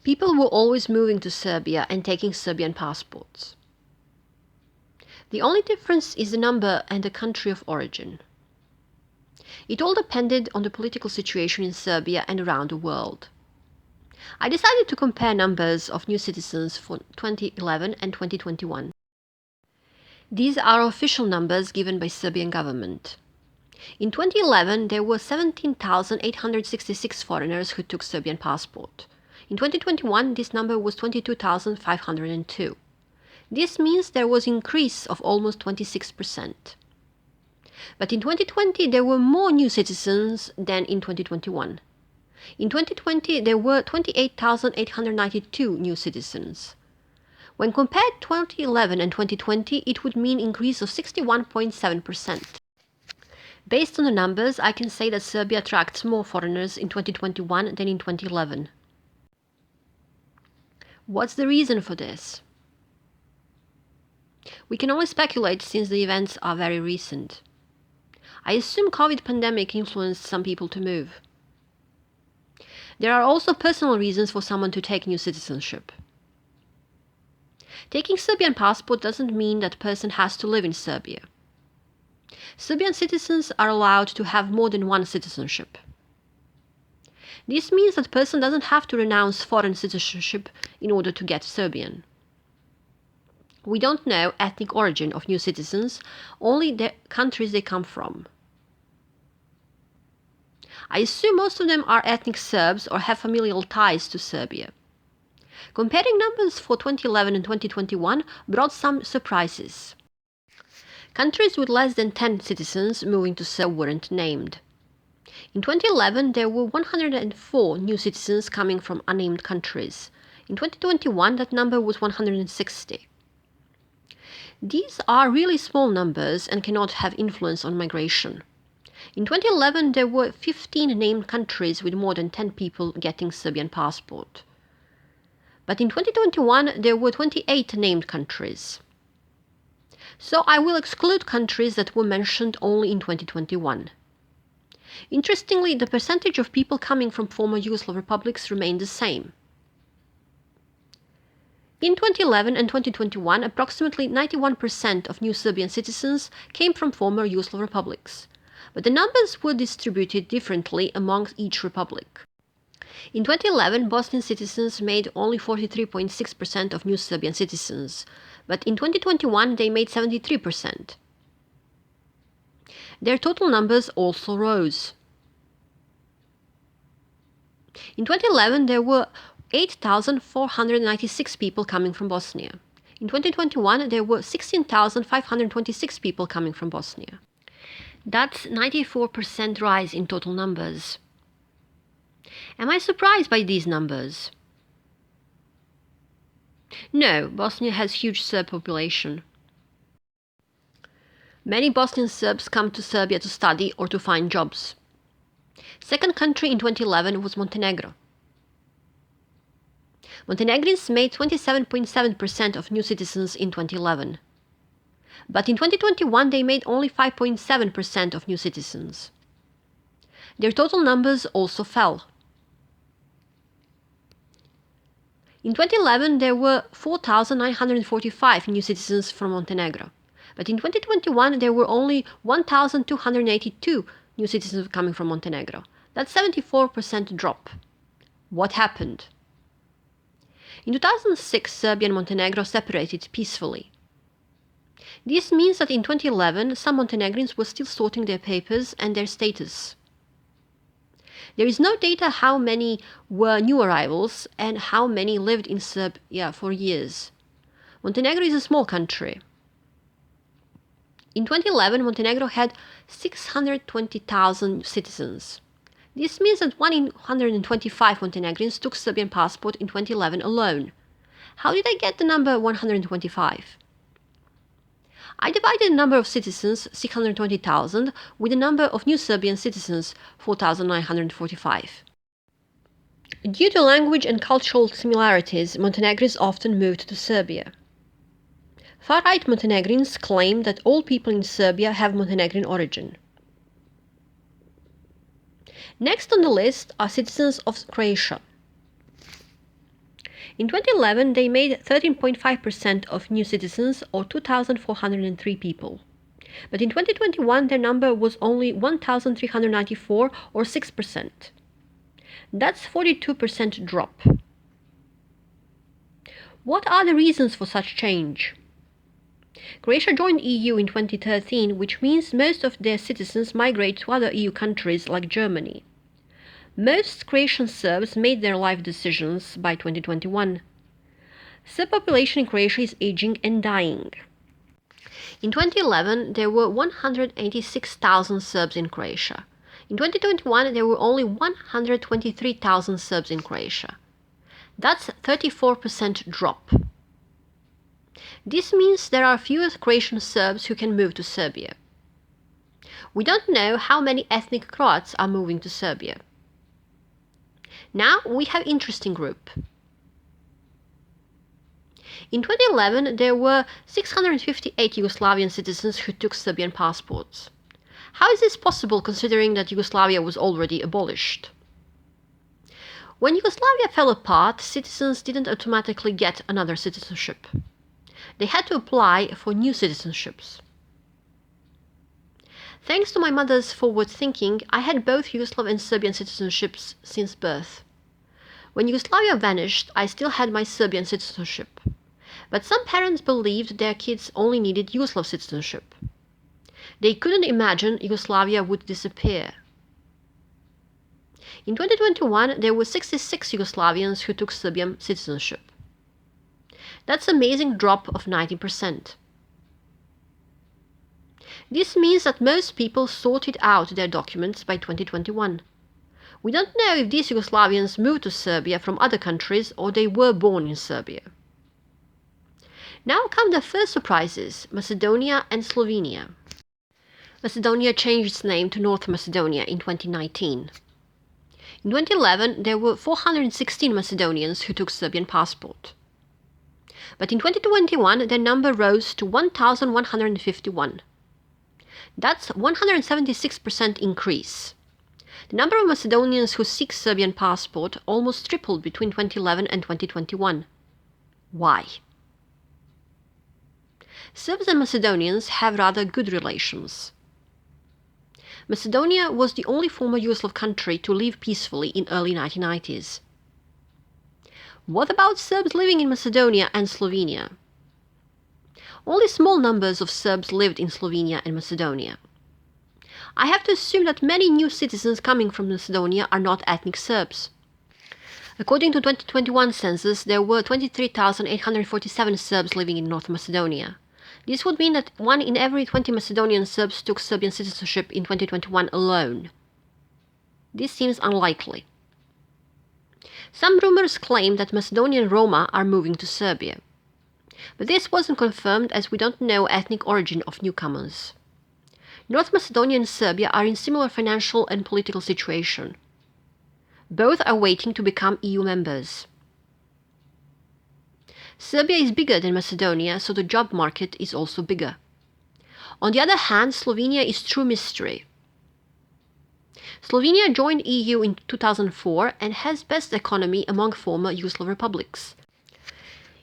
People were always moving to Serbia and taking Serbian passports. The only difference is the number and the country of origin. It all depended on the political situation in Serbia and around the world. I decided to compare numbers of new citizens for 2011 and 2021. These are official numbers given by Serbian government. In 2011, there were 17,866 foreigners who took Serbian passport. In 2021, this number was 22,502. This means there was an increase of almost 26%. But in 2020, there were more new citizens than in 2021. In 2020, there were 28,892 new citizens. When compared 2011 and 2020, it would mean an increase of 61.7%. Based on the numbers, I can say that Serbia attracts more foreigners in 2021 than in 2011. What's the reason for this? We can only speculate since the events are very recent. I assume COVID pandemic influenced some people to move. There are also personal reasons for someone to take new citizenship. Taking Serbian passport doesn't mean that person has to live in Serbia. Serbian citizens are allowed to have more than one citizenship. This means that person doesn't have to renounce foreign citizenship in order to get Serbian. We don't know ethnic origin of new citizens, only the countries they come from. I assume most of them are ethnic Serbs or have familial ties to Serbia. Comparing numbers for 2011 and 2021 brought some surprises. Countries with less than 10 citizens moving to Serbia weren't named. In 2011, there were 104 new citizens coming from unnamed countries. In 2021, that number was 160. These are really small numbers and cannot have influence on migration. In 2011, there were 15 named countries with more than 10 people getting Serbian passport. But in 2021, there were 28 named countries. So I will exclude countries that were mentioned only in 2021. Interestingly, the percentage of people coming from former Yugoslav republics remained the same. In 2011 and 2021, approximately 91% of new Serbian citizens came from former Yugoslav republics, but the numbers were distributed differently among each republic. In 2011, Bosnian citizens made only 43.6% of new Serbian citizens, but in 2021 they made 73%. Their total numbers also rose. In 2011, there were 8,496 people coming from Bosnia. In 2021, there were 16,526 people coming from Bosnia. That's 94% rise in total numbers. Am I surprised by these numbers? No, Bosnia has huge Serb population. Many Bosnian Serbs come to Serbia to study or to find jobs. Second country in 2011 was Montenegro. Montenegrins made 27.7% of new citizens in 2011. But in 2021 they made only 5.7% of new citizens. Their total numbers also fell. In 2011 there were 4,945 new citizens from Montenegro. But in 2021 there were only 1,282 new citizens coming from Montenegro. That's a 74% drop. What happened? In 2006, Serbia and Montenegro separated peacefully. This means that in 2011, some Montenegrins were still sorting their papers and their status. There is no data how many were new arrivals and how many lived in Serbia for years. Montenegro is a small country. In 2011, Montenegro had 620,000 citizens. This means that 1 in 125 Montenegrins took Serbian passport in 2011 alone. How did I get the number 125? I divided the number of citizens, 620,000, with the number of new Serbian citizens, 4,945. Due to language and cultural similarities, Montenegrins often moved to Serbia. Far-right Montenegrins claim that all people in Serbia have Montenegrin origin. Next on the list are citizens of Croatia. In 2011, they made 13.5% of new citizens, or 2,403 people. But in 2021, their number was only 1,394, or 6%. That's 42% drop. What are the reasons for such change? Croatia joined EU in 2013, which means most of their citizens migrate to other EU countries like Germany. Most Croatian Serbs made their life decisions by 2021. Serb population in Croatia is aging and dying. In 2011, there were 186,000 Serbs in Croatia. In 2021, there were only 123,000 Serbs in Croatia. That's a 34% drop. This means there are fewer Croatian Serbs who can move to Serbia. We don't know how many ethnic Croats are moving to Serbia. Now we have interesting group. In 2011, there were 658 Yugoslavian citizens who took Serbian passports. How is this possible considering that Yugoslavia was already abolished? When Yugoslavia fell apart, citizens didn't automatically get another citizenship. They had to apply for new citizenships. Thanks to my mother's forward thinking, I had both Yugoslav and Serbian citizenships since birth. When Yugoslavia vanished, I still had my Serbian citizenship. But some parents believed their kids only needed Yugoslav citizenship. They couldn't imagine Yugoslavia would disappear. In 2021, there were 66 Yugoslavians who took Serbian citizenship. That's an amazing drop of 90%. This means that most people sorted out their documents by 2021. We don't know if these Yugoslavians moved to Serbia from other countries or they were born in Serbia. Now come the first surprises, Macedonia and Slovenia. Macedonia changed its name to North Macedonia in 2019. In 2011, there were 416 Macedonians who took Serbian passport. But in 2021, their number rose to 1,151. That's a 176% increase. The number of Macedonians who seek Serbian passport almost tripled between 2011 and 2021. Why? Serbs and Macedonians have rather good relations. Macedonia was the only former Yugoslav country to live peacefully in early 1990s. What about Serbs living in Macedonia and Slovenia? Only small numbers of Serbs lived in Slovenia and Macedonia. I have to assume that many new citizens coming from Macedonia are not ethnic Serbs. According to 2021 census, there were 23,847 Serbs living in North Macedonia. This would mean that 1 in every 20 Macedonian Serbs took Serbian citizenship in 2021 alone. This seems unlikely. Some rumors claim that Macedonian Roma are moving to Serbia. But this wasn't confirmed as we don't know ethnic origin of newcomers. North Macedonia and Serbia are in similar financial and political situation. Both are waiting to become EU members. Serbia is bigger than Macedonia, so the job market is also bigger. On the other hand, Slovenia is true mystery. Slovenia joined EU in 2004 and has best economy among former Yugoslav republics.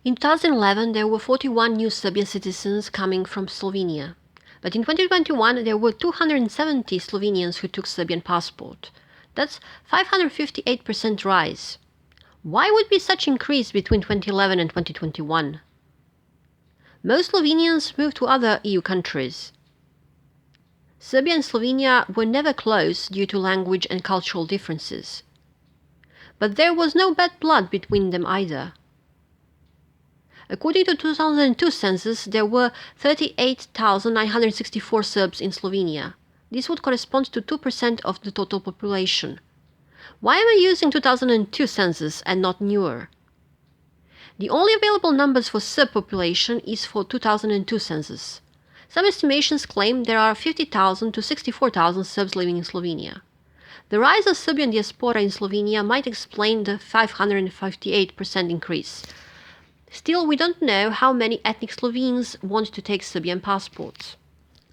In 2011, there were 41 new Serbian citizens coming from Slovenia. But in 2021, there were 270 Slovenians who took Serbian passport. That's 558% rise. Why would be such increase between 2011 and 2021? Most Slovenians moved to other EU countries. Serbia and Slovenia were never close due to language and cultural differences. But there was no bad blood between them either. According to 2002 census, there were 38,964 Serbs in Slovenia. This would correspond to 2% of the total population. Why am I using 2002 census and not newer? The only available numbers for Serb population is for 2002 census. Some estimations claim there are 50,000 to 64,000 Serbs living in Slovenia. The rise of Serbian diaspora in Slovenia might explain the 558% increase. Still, we don't know how many ethnic Slovenes want to take Serbian passports.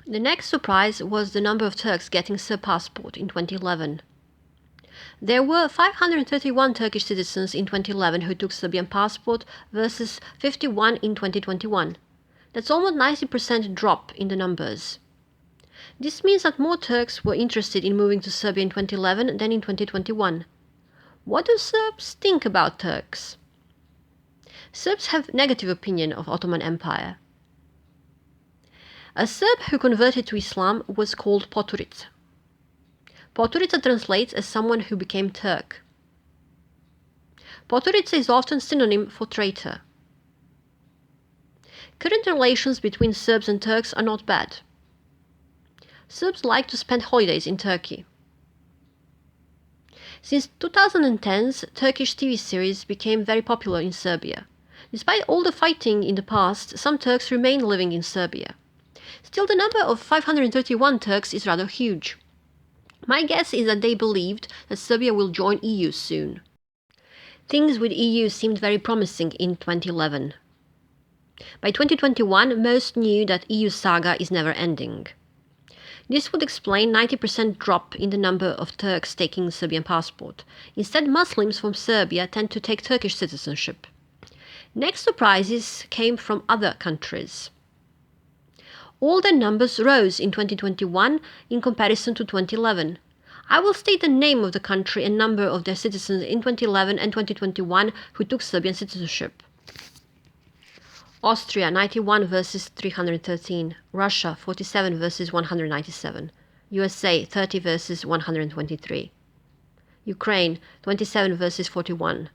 The next surprise was the number of Turks getting Serb passport in 2011. There were 531 Turkish citizens in 2011 who took Serbian passport versus 51 in 2021. That's almost 90% drop in the numbers. This means that more Turks were interested in moving to Serbia in 2011 than in 2021. What do Serbs think about Turks? Serbs have negative opinion of Ottoman Empire. A Serb who converted to Islam was called Poturica. Poturica translates as someone who became Turk. Poturica is often synonym for traitor. Current relations between Serbs and Turks are not bad. Serbs like to spend holidays in Turkey. Since 2010s, Turkish TV series became very popular in Serbia. Despite all the fighting in the past, some Turks remain living in Serbia. Still, the number of 531 Turks is rather huge. My guess is that they believed that Serbia will join EU soon. Things with EU seemed very promising in 2011. By 2021, most knew that EU saga is never ending. This would explain 90% drop in the number of Turks taking Serbian passport. Instead, Muslims from Serbia tend to take Turkish citizenship. Next surprises came from other countries. All their numbers rose in 2021 in comparison to 2011. I will state the name of the country and number of their citizens in 2011 and 2021 who took Serbian citizenship. Austria 91 versus 313, Russia 47 versus 197, USA 30 versus 123, Ukraine 27 versus 41,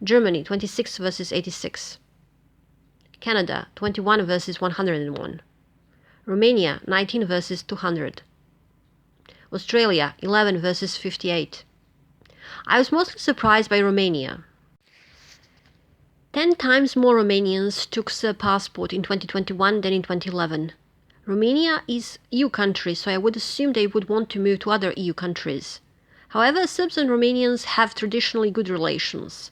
Germany 26 versus 86, Canada 21 versus 101, Romania 19 versus 200, Australia 11 versus 58. I was mostly surprised by Romania. 10 times more Romanians took Serb passport in 2021 than in 2011. Romania is EU country, so I would assume they would want to move to other EU countries. However, Serbs and Romanians have traditionally good relations.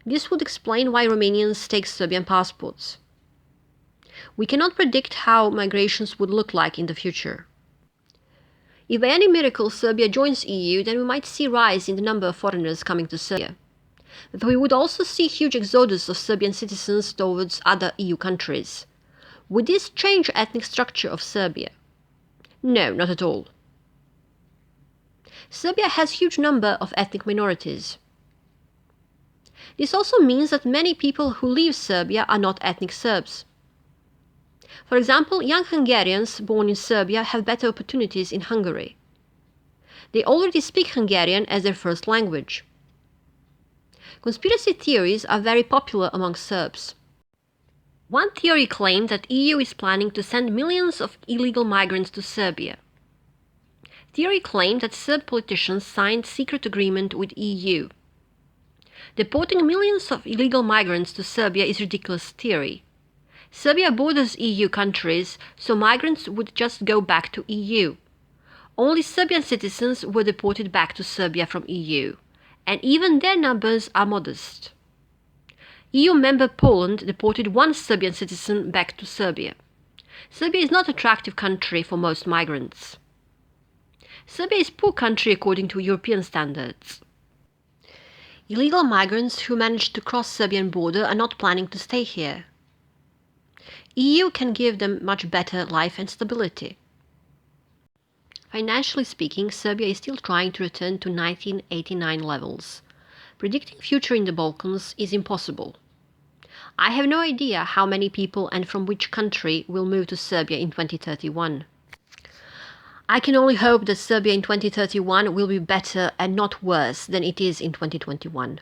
This would explain why Romanians take Serbian passports. We cannot predict how migrations would look like in the future. If by any miracle Serbia joins EU, then we might see a rise in the number of foreigners coming to Serbia. But we would also see huge exodus of Serbian citizens towards other EU countries. Would this change ethnic structure of Serbia? No, not at all. Serbia has a huge number of ethnic minorities. This also means that many people who leave Serbia are not ethnic Serbs. For example, young Hungarians born in Serbia have better opportunities in Hungary. They already speak Hungarian as their first language. Conspiracy theories are very popular among Serbs. One theory claimed that EU is planning to send millions of illegal migrants to Serbia. Theory claimed that Serb politicians signed secret agreement with EU. Deporting millions of illegal migrants to Serbia is ridiculous theory. Serbia borders EU countries, so migrants would just go back to EU. Only Serbian citizens were deported back to Serbia from EU, and even their numbers are modest. EU member Poland deported one Serbian citizen back to Serbia. Serbia is not an attractive country for most migrants. Serbia is a poor country according to European standards. Illegal migrants who manage to cross Serbian border are not planning to stay here. EU can give them much better life and stability. Financially speaking, Serbia is still trying to return to 1989 levels. Predicting future in the Balkans is impossible. I have no idea how many people and from which country will move to Serbia in 2031. I can only hope that Serbia in 2031 will be better and not worse than it is in 2021.